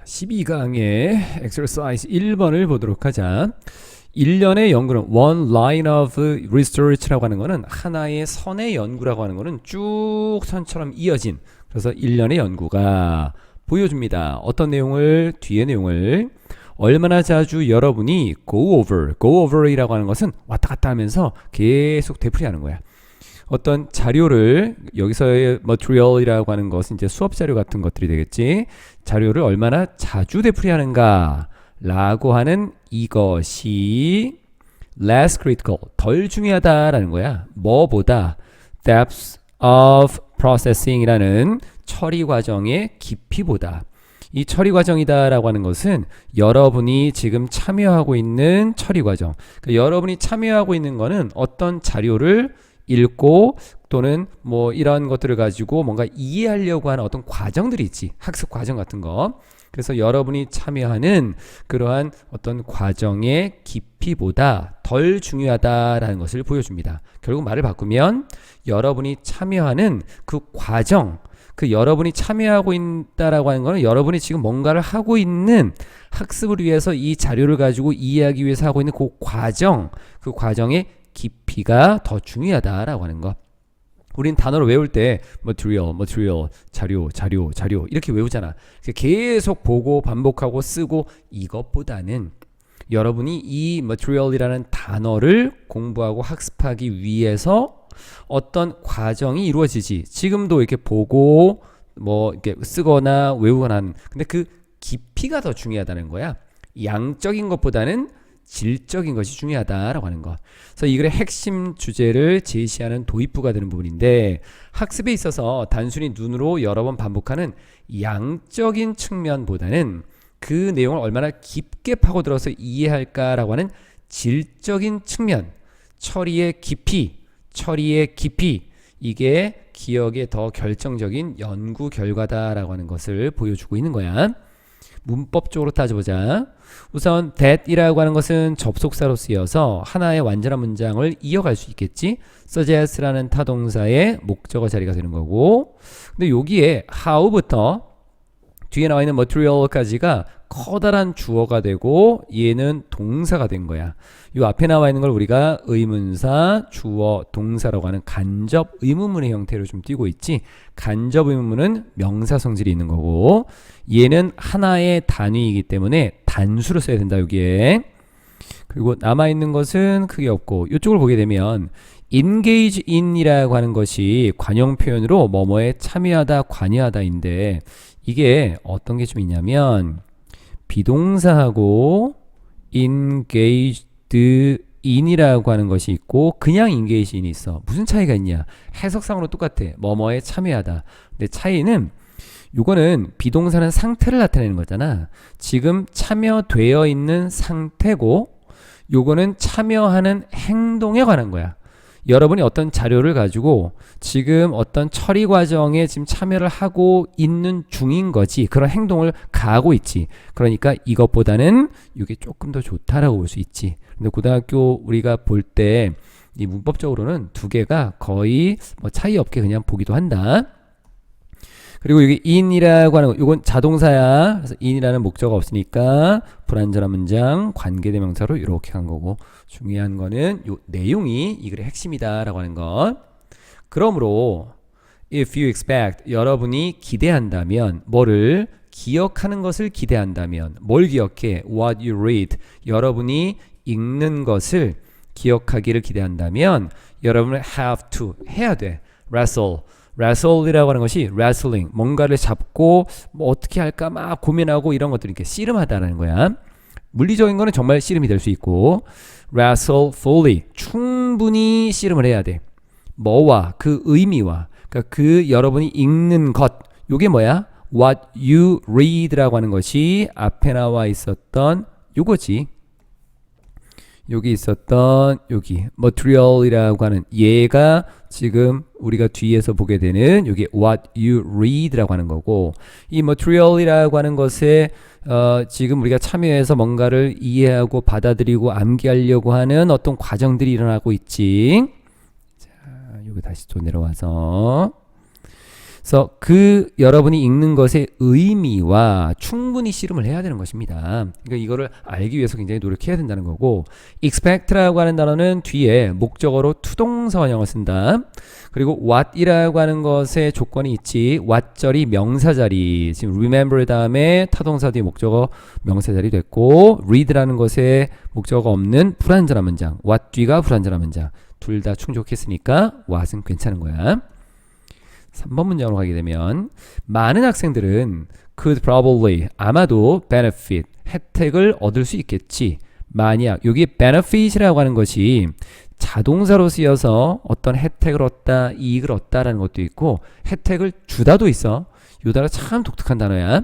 12강의 exercise 1번을 보도록 하자. 1년의 연구는 one line of research라고 하는 거는 하나의 선의 연구라고 하는 거는 쭉 선처럼 이어진, 그래서 1년의 연구가 보여줍니다. 어떤 내용을, 뒤의 내용을 얼마나 자주 여러분이 go over이라고 하는 것은 왔다 갔다 하면서 계속 되풀이하는 거야. 어떤 자료를, 여기서의 material이라고 하는 것은 이제 수업 자료 같은 것들이 되겠지. 자료를 얼마나 자주 되풀이하는가 라고 하는 이것이 less critical, 덜 중요하다라는 거야. 뭐보다 depth of processing이라는 처리 과정의 깊이보다. 이 처리 과정이다라고 하는 것은 여러분이 지금 참여하고 있는 처리 과정. 그러니까 여러분이 참여하고 있는 거는 어떤 자료를 읽고 또는 뭐 이런 것들을 가지고 뭔가 이해하려고 하는 어떤 과정들이 있지. 학습 과정 같은 거. 그래서 여러분이 참여하는 그러한 어떤 과정의 깊이보다 덜 중요하다라는 것을 보여줍니다. 결국 말을 바꾸면 여러분이 참여하는 그 과정, 그 여러분이 참여하고 있다라고 하는 거는 여러분이 지금 뭔가를 하고 있는 학습을 위해서 이 자료를 가지고 이해하기 위해서 하고 있는 그 과정, 그 과정의 깊이가 더 중요하다라고 하는 거. 우린 단어를 외울 때 material, 자료 이렇게 외우잖아. 계속 보고 반복하고 쓰고, 이것보다는 여러분이 이 material이라는 단어를 공부하고 학습하기 위해서 어떤 과정이 이루어지지. 지금도 이렇게 보고 뭐 이렇게 쓰거나 외우거나 하는, 근데 그 깊이가 더 중요하다는 거야. 양적인 것보다는 질적인 것이 중요하다라고 하는 것. 그래서 이 글의 핵심 주제를 제시하는 도입부가 되는 부분인데, 학습에 있어서 단순히 눈으로 여러 번 반복하는 양적인 측면보다는 그 내용을 얼마나 깊게 파고들어서 이해할까라고 하는 질적인 측면, 처리의 깊이, 이게 기억에 더 결정적인 연구 결과다라고 하는 것을 보여주고 있는 거야. 문법적으로 따져보자. 우선 that이라고 하는 것은 접속사로 쓰여서 하나의 완전한 문장을 이어갈 수 있겠지. suggest라는 타동사의 목적어 자리가 되는 거고, 근데 여기에 how부터 뒤에 나와 있는 material까지가 커다란 주어가 되고 얘는 동사가 된 거야. 이 앞에 나와 있는 걸 우리가 의문사, 주어, 동사라고 하는 간접 의문문의 형태로 좀 띄고 있지. 간접 의문문은 명사 성질이 있는 거고, 얘는 하나의 단위이기 때문에 단수로 써야 된다 여기에. 그리고 남아있는 것은 크게 없고, 이쪽을 보게 되면 engage in이라고 하는 것이 관용 표현으로 뭐뭐에 참여하다, 관여하다인데, 이게 어떤 게 좀 있냐면 비동사하고 engaged in이라고 하는 것이 있고 그냥 engaged in이 있어. 무슨 차이가 있냐? 해석상으로 똑같아. 뭐뭐에 참여하다. 근데 차이는, 요거는 비동사는 상태를 나타내는 거잖아. 지금 참여되어 있는 상태고, 요거는 참여하는 행동에 관한 거야. 여러분이 어떤 자료를 가지고 지금 어떤 처리 과정에 지금 참여를 하고 있는 중인 거지. 그런 행동을 가하고 있지. 그러니까 이것보다는 이게 조금 더 좋다라고 볼 수 있지. 근데 고등학교 우리가 볼 때 이 문법적으로는 두 개가 거의 뭐 차이 없게 그냥 보기도 한다. 그리고 여기 in이라고 하는 거, 이건 자동사야. 그래서 in이라는 목적어가 없으니까 불완전한 문장, 관계대명사로 이렇게 간 거고, 중요한 거는 요 내용이 이 글의 핵심이다라고 하는 것. 그러므로 if you expect, 여러분이 기대한다면, 뭐를 기억하는 것을 기대한다면, 뭘 기억해? What you read, 여러분이 읽는 것을 기억하기를 기대한다면 여러분은 have to, 해야 돼. wrestle이라고 하는 것이 wrestling, 뭔가를 잡고 뭐 어떻게 할까 막 고민하고 이런 것들이 이렇게 씨름하다라는 거야. 물리적인 거는 정말 씨름이 될 수 있고, wrestle fully, 충분히 씨름을 해야 돼. 뭐와, 그 의미와, 그러니까 그 여러분이 읽는 것, 요게 뭐야? What you read라고 하는 것이 앞에 나와 있었던 요거지. 여기 있었던 여기 material이라고 하는 얘가 지금 우리가 뒤에서 보게 되는 여기 what you read라고 하는 거고, 이 material이라고 하는 것에 지금 우리가 참여해서 뭔가를 이해하고 받아들이고 암기하려고 하는 어떤 과정들이 일어나고 있지. 자, 여기 다시 또 내려와서, 그래서 그 여러분이 읽는 것의 의미와 충분히 씨름을 해야 되는 것입니다. 그러니까 이거를 알기 위해서 굉장히 노력해야 된다는 거고, expect라고 하는 단어는 뒤에 목적어로 투동사 원형을 쓴다. 그리고 what이라고 하는 것에 조건이 있지. what 절이 명사 자리, 지금 remember 다음에 타동사 뒤에 목적어 명사 자리 됐고, read라는 것에 목적어가 없는 불완전한 문장, what 뒤가 불완전한 문장, 둘 다 충족했으니까 what은 괜찮은 거야. 3번 문장으로 가게 되면 많은 학생들은 could probably 아마도 benefit 혜택을 얻을 수 있겠지. 만약 여기 benefit이라고 하는 것이 자동사로 쓰여서 어떤 혜택을 얻다, 이익을 얻다라는 것도 있고 혜택을 주다도 있어. 이 단어 참 독특한 단어야.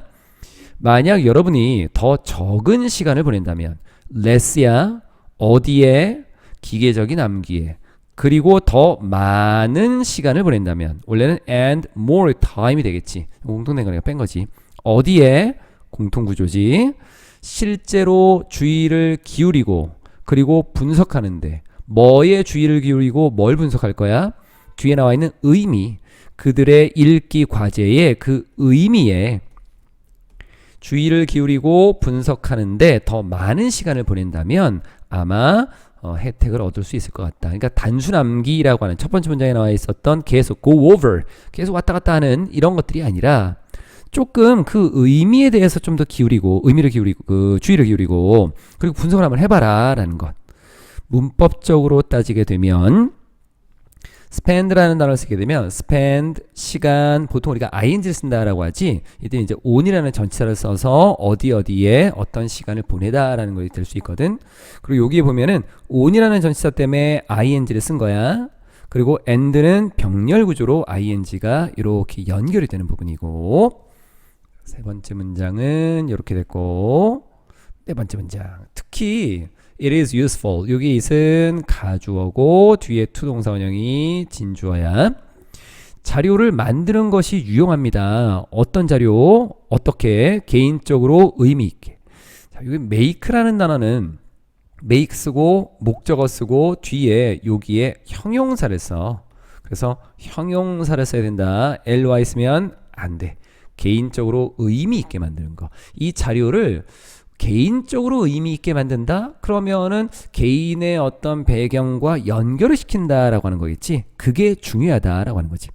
만약 여러분이 더 적은 시간을 보낸다면 less야 어디에 기계적인 암기에 그리고 더 많은 시간을 보낸다면 원래는 and more time이 되겠지. 공통된 거니까 뺀 거지. 어디에 공통구조지. 실제로 주의를 기울이고 그리고 분석하는데 뭐에 주의를 기울이고 뭘 분석할 거야? 뒤에 나와 있는 의미, 그들의 읽기 과제의 그 의미에 주의를 기울이고 분석하는데 더 많은 시간을 보낸다면 아마 혜택을 얻을 수 있을 것 같다. 그러니까 단순 암기라고 하는 첫 번째 문장에 나와 있었던 계속 go over, 계속 왔다 갔다 하는 이런 것들이 아니라 조금 그 의미에 대해서 좀 더 기울이고 의미를 기울이고 그 주의를 기울이고 그리고 분석을 한번 해봐라 라는 것. 문법적으로 따지게 되면 spend라는 단어를 쓰게 되면 spend 시간 보통 우리가 ing를 쓴다라고 하지 이때 이제 on이라는 전치사를 써서 어디에 어떤 시간을 보내다라는 것이 될 수 있거든. 그리고 여기에 보면은 on이라는 전치사 때문에 ing를 쓴 거야. 그리고 and는 병렬 구조로 ing가 이렇게 연결이 되는 부분이고 세 번째 문장은 이렇게 됐고 네 번째 문장 특히 it is useful. 여기 it은 가주어고 뒤에 투동사 원형이 진주어야. 자료를 만드는 것이 유용합니다. 어떤 자료? 어떻게? 개인적으로 의미 있게. 자, 여기 make라는 단어는 make 쓰고 목적어 쓰고 뒤에 여기에 형용사를 써. 그래서 형용사를 써야 된다. ly 쓰면 안 돼. 개인적으로 의미 있게 만드는 거. 이 자료를 개인적으로 의미 있게 만든다? 그러면은 개인의 어떤 배경과 연결을 시킨다라고 하는 거겠지. 그게 중요하다라고 하는 거지.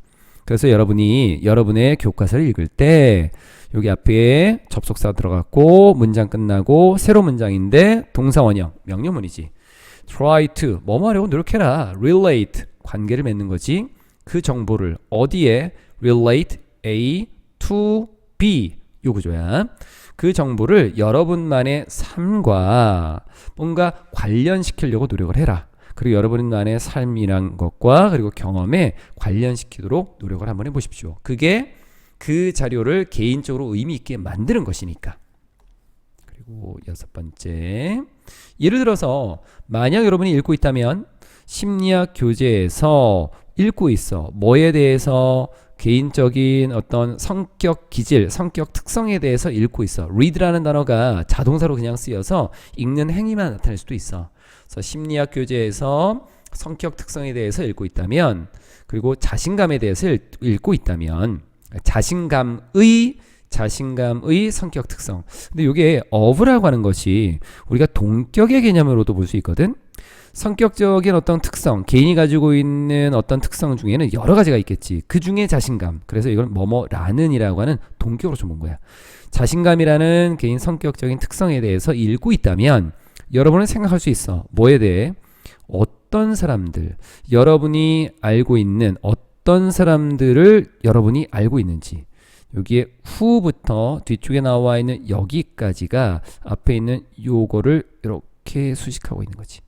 그래서 여러분이 여러분의 교과서를 읽을 때 여기 앞에 접속사 들어갔고 문장 끝나고 새로 문장인데 동사 원형 명령문이지. try to 뭐뭐 하려고 노력해라. relate 관계를 맺는 거지. 그 정보를 어디에 relate A to B 요 구조야. 그 정보를 여러분만의 삶과 뭔가 관련시키려고 노력을 해라. 그리고 여러분만의 삶이란 것과 그리고 경험에 관련시키도록 노력을 한번 해보십시오. 그게 그 자료를 개인적으로 의미 있게 만드는 것이니까. 그리고 여섯 번째, 예를 들어서 만약 여러분이 읽고 있다면 심리학 교재에서 읽고 있어. 뭐에 대해서? 개인적인 어떤 성격 기질, 성격 특성에 대해서 읽고 있어. read라는 단어가 자동사로 그냥 쓰여서 읽는 행위만 나타낼 수도 있어. 그래서 심리학 교재에서 성격 특성에 대해서 읽고 있다면 그리고 자신감에 대해서 읽고 있다면 자신감의 성격 특성. 근데 이게 of라고 하는 것이 우리가 동격의 개념으로도 볼 수 있거든. 성격적인 어떤 특성, 개인이 가지고 있는 어떤 특성 중에는 여러 가지가 있겠지. 그 중에 자신감. 그래서 이걸 뭐뭐라는이라고 하는 동격으로 좀 본 거야. 자신감이라는 개인 성격적인 특성에 대해서 읽고 있다면 여러분은 생각할 수 있어. 뭐에 대해? 어떤 사람들, 여러분이 알고 있는 어떤 사람들을 여러분이 알고 있는지. 여기에 후부터 뒤쪽에 나와 있는 여기까지가 앞에 있는 요거를 이렇게 수식하고 있는 거지.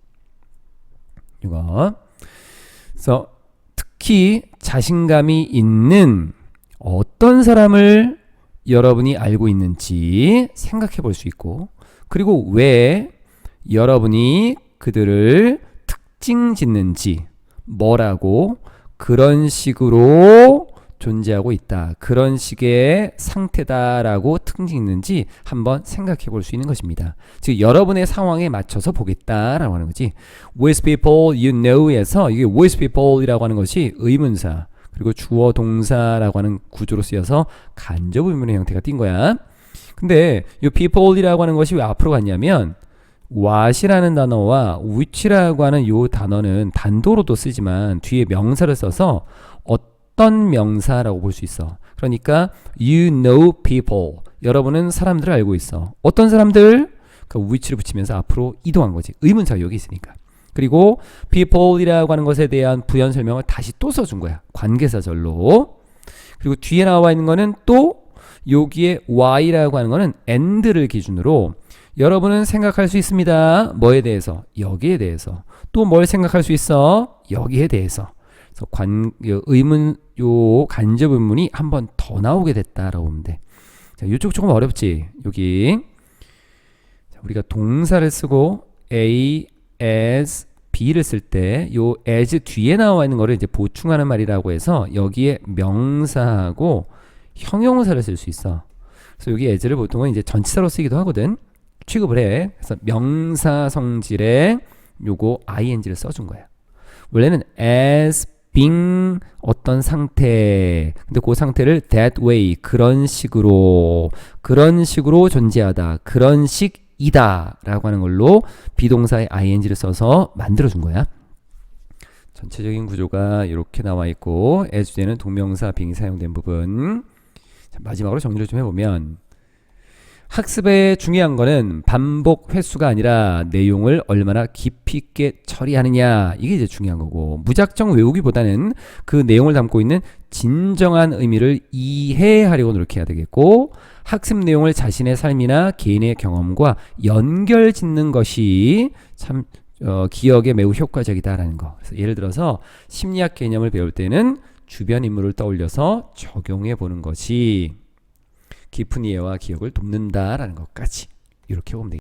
이거. 그래서 특히 자신감이 있는 어떤 사람을 여러분이 알고 있는지 생각해 볼 수 있고 그리고 왜 여러분이 그들을 특징 짓는지 뭐라고 그런 식으로 존재하고 있다. 그런 식의 상태다라고 특징있는지 한번 생각해 볼 수 있는 것입니다. 즉 여러분의 상황에 맞춰서 보겠다라고 하는 거지. With people you know에서 이게 with people이라고 하는 것이 의문사. 그리고 주어 동사라고 하는 구조로 쓰여서 간접 의문의 형태가 띈 거야. 근데 이 people이라고 하는 것이 왜 앞으로 갔냐면 what이라는 단어와 which라고 하는 이 단어는 단도로도 쓰지만 뒤에 명사를 써서 어떤 명사라고 볼 수 있어. 그러니까 you know people. 여러분은 사람들을 알고 있어. 어떤 사람들? 그 which를 붙이면서 앞으로 이동한 거지. 의문사가 여기 있으니까. 그리고 people이라고 하는 것에 대한 부연 설명을 다시 또 써준 거야. 관계사절로. 그리고 뒤에 나와 있는 거는 또 여기에 why라고 하는 거는 and를 기준으로 여러분은 생각할 수 있습니다. 뭐에 대해서? 여기에 대해서. 또 뭘 생각할 수 있어? 여기에 대해서. 그래서 의문, 요 간접 의문이 한 번 더 나오게 됐다라고 보면 돼. 자, 이쪽 조금 어렵지? 여기. 자, 우리가 동사를 쓰고 A, as, B를 쓸 때 요 as 뒤에 나와 있는 거를 이제 보충하는 말이라고 해서 여기에 명사하고 형용사를 쓸 수 있어. 그래서 여기 as를 보통은 이제 전치사로 쓰기도 하거든. 취급을 해. 그래서 명사 성질에 요거 ing를 써준 거야. 원래는 as being 어떤 상태. 근데 그 상태를 that way 그런 식으로 존재하다. 그런 식이다 라고 하는 걸로 비동사의 ing를 써서 만들어준 거야. 전체적인 구조가 이렇게 나와 있고 as 주제는 동명사 being 사용된 부분. 자, 마지막으로 정리를 좀 해보면 학습의 중요한 거는 반복 횟수가 아니라 내용을 얼마나 깊이 있게 처리하느냐 이게 이제 중요한 거고 무작정 외우기보다는 그 내용을 담고 있는 진정한 의미를 이해하려고 노력해야 되겠고 학습 내용을 자신의 삶이나 개인의 경험과 연결 짓는 것이 참 기억에 매우 효과적이다라는 거. 그래서 예를 들어서 심리학 개념을 배울 때는 주변 인물을 떠올려서 적용해 보는 것이 깊은 이해와 기억을 돕는다라는 것까지 이렇게 보면 되겠습니다.